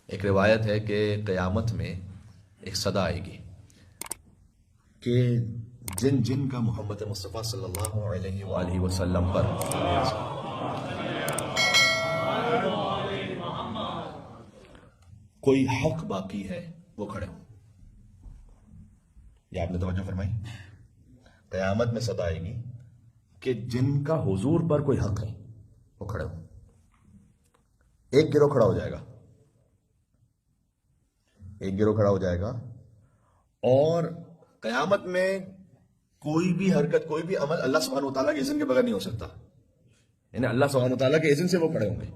ایک روایت ہے کہ قیامت میں ایک صدا آئے گی کہ جن جن کا محمد مصطفیٰ صلی اللہ علیہ وآلہ وسلم پر کوئی حق باقی ہے وہ کھڑے ہوں. یہ آپ نے توجہ فرمائی. قیامت میں صدا آئے گی کہ جن کا حضور پر کوئی حق ہے وہ کھڑے ہوں. ایک گروہ کھڑا ہو جائے گا، ایک گروہ کھڑا ہو جائے گا، اور قیامت میں کوئی بھی حرکت، کوئی بھی عمل اللہ سبحانہ وتعالیٰ کے اذن کے بغیر نہیں ہو سکتا. یعنی اللہ سبحانہ وتعالیٰ کے اذن سے وہ کھڑے ہوں گے،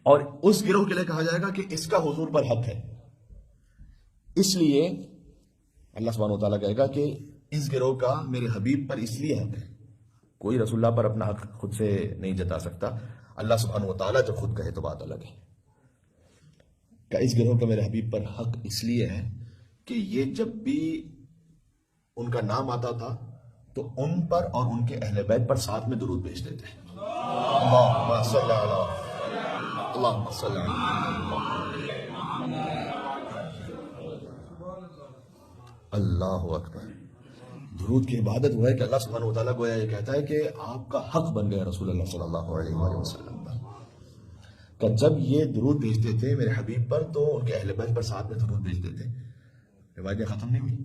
اور اس گروہ کے لیے کہا جائے گا کہ اس کا حضور پر حق ہے. اس لیے اللہ سبحانہ وتعالیٰ کہے گا کہ اس گروہ کا میرے حبیب پر اس لیے حق ہے. کوئی رسول اللہ پر اپنا حق خود سے نہیں جتا سکتا. اللہ سبحانہ وتعالیٰ جب خود کہے تو بات الگ ہے کہ اس گروہ کا میرے حبیب پر حق اس لیے ہے کہ یہ جب بھی ان کا نام آتا تھا تو ان پر اور ان کے اہل بیت پر ساتھ میں درود بھیجتے تھے. اللہم صلی اللہم صلی اللہ اکبر. درود کی عبادت وہ ہے کہ اللہ سبحانہ وتعالیٰ کو یہ کہتا ہے کہ آپ کا حق بن گیا رسول اللہ صلی اللہ علیہ وآلہ وسلم پر. کہ جب یہ درود بھیجتے تھے میرے حبیب پر تو ان کے اہل بیت پر ساتھ میں درود بھیجتے تھے. روایتیں ختم نہیں ہوئی.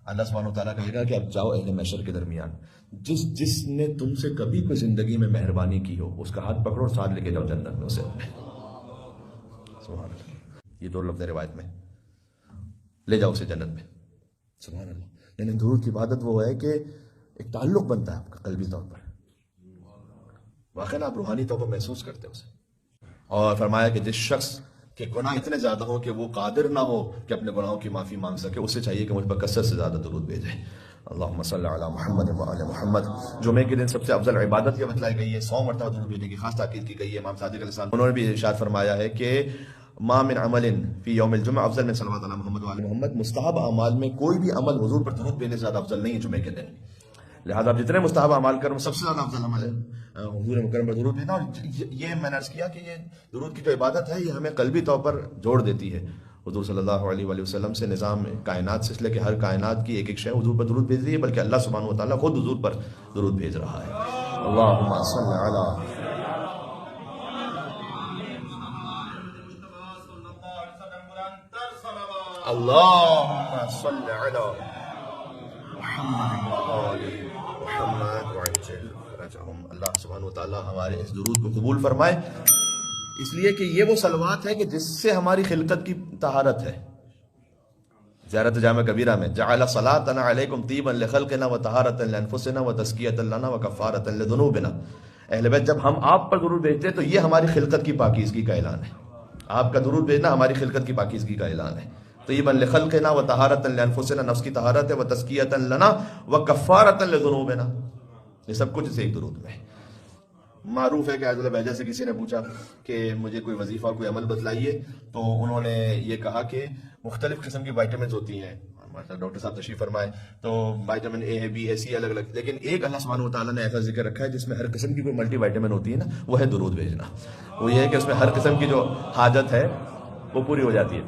اللہ سبحانہ وتعالیٰ کہے گا کہ اب جاؤ اہل محشر کے درمیان، جس نے تم سے کبھی کوئی زندگی میں مہربانی کی ہو اس کا ہاتھ پکڑو اور ساتھ لے کے جاؤ جنت میں اسے. سبحان اللہ. یہ دو لفظ روایت میں لے جاؤ اسے جنت میں. سبحان اللہ. یعنی درود کی عبادت وہ ہے کہ ایک تعلق بنتا ہے آپ کا قلبی طور پر، واقعی آپ روحانی طور پر محسوس کرتے ہیں اسے. اور فرمایا کہ جس شخص کے گناہ اتنے زیادہ ہوں کہ وہ قادر نہ ہو کہ اپنے گناہوں کی معافی مانگ سکے، اسے چاہیے کہ مجھ پر کثرت سے زیادہ درود بھیجے. اللہم صلی علی محمد وعلی محمد. جمعے کے دن سب سے افضل عبادت یہ بتلائی گئی ہے، 100 مرتبہ درود بھیجنے کی خاص تاکید کی گئی ہے. امام صادق علیہ السلام انہوں نے بھی ارشاد فرمایا ہے کہ ما من عمل فی یوم الجمعہ افضل من صلوات علی محمد وعلی محمد. مستحب اعمال میں کوئی بھی عمل حضور پر درود بھیجنے سے زیادہ افضل نہیں ہے جمعے کے دن. لہٰذا آپ جتنے مستحب اعمال کریں سب سے زیادہ افضل عمل ہے حضور مکرم پر درود بھیجنا. اور یہ میں نے عرض کیا کہ یہ درود کی جو عبادت ہے یہ ہمیں قلبی طور پر جوڑ دیتی ہے حضور صلی اللہ علیہ وآلہ وسلم سے، نظام کائنات سے، اس لیے کہ ہر کائنات کی ایک ایک شے حضور پر درود بھیج رہی ہے، بلکہ اللہ سبحانہ وتعالیٰ خود حضور پر درود بھیج رہا ہے. اللہم صل علی اللہم صل علی محمد وآل محمد وعجل فرجہم. اللہ سبحانہ وتعالیٰ ہمارے اس درود کو قبول فرمائے، اس لیے کہ یہ وہ صلوات ہے کہ جس سے ہماری خلقت کی طہارت ہے. زیارت جامع کبیرہ میں جعل صلاتنا علیکم طیبا لخلقنا وطہارتا لانفسنا وتزکیۃ لنا وکفارۃ لذنوبنا. اہل بیت جب ہم آپ پر درود بھیجتے ہیں تو یہ ہماری خلقت کی پاکیزگی کا اعلان ہے. آپ کا درود بھیجنا ہماری خلقت کی پاکیزگی کا اعلان ہے. طیبا لخلقنا وطہارتا لانفسنا، نفس کی طہارت ہے، وتزکیۃ لنا وکفارۃ لذنوبنا. یہ سب کچھ اس ایک درود میں ہے. معروف ہے کہ عبداللہ بہجہ سے کسی نے پوچھا کہ مجھے کوئی وظیفہ کوئی عمل بتلائیے، تو انہوں نے یہ کہا کہ مختلف قسم کی وائٹامنز ہوتی ہیں. ڈاکٹر صاحب تشریف فرمائے تو وائٹامن اے ہے، بی ہے، سی الگ الگ، لیکن ایک اللہ سبحانہ وتعالیٰ نے ایسا ذکر رکھا ہے جس میں ہر قسم کی کوئی ملٹی وائٹامن ہوتی ہے نا، وہ ہے درود بھیجنا. وہ یہ ہے کہ اس میں ہر قسم کی جو حاجت ہے وہ پوری ہو جاتی ہے.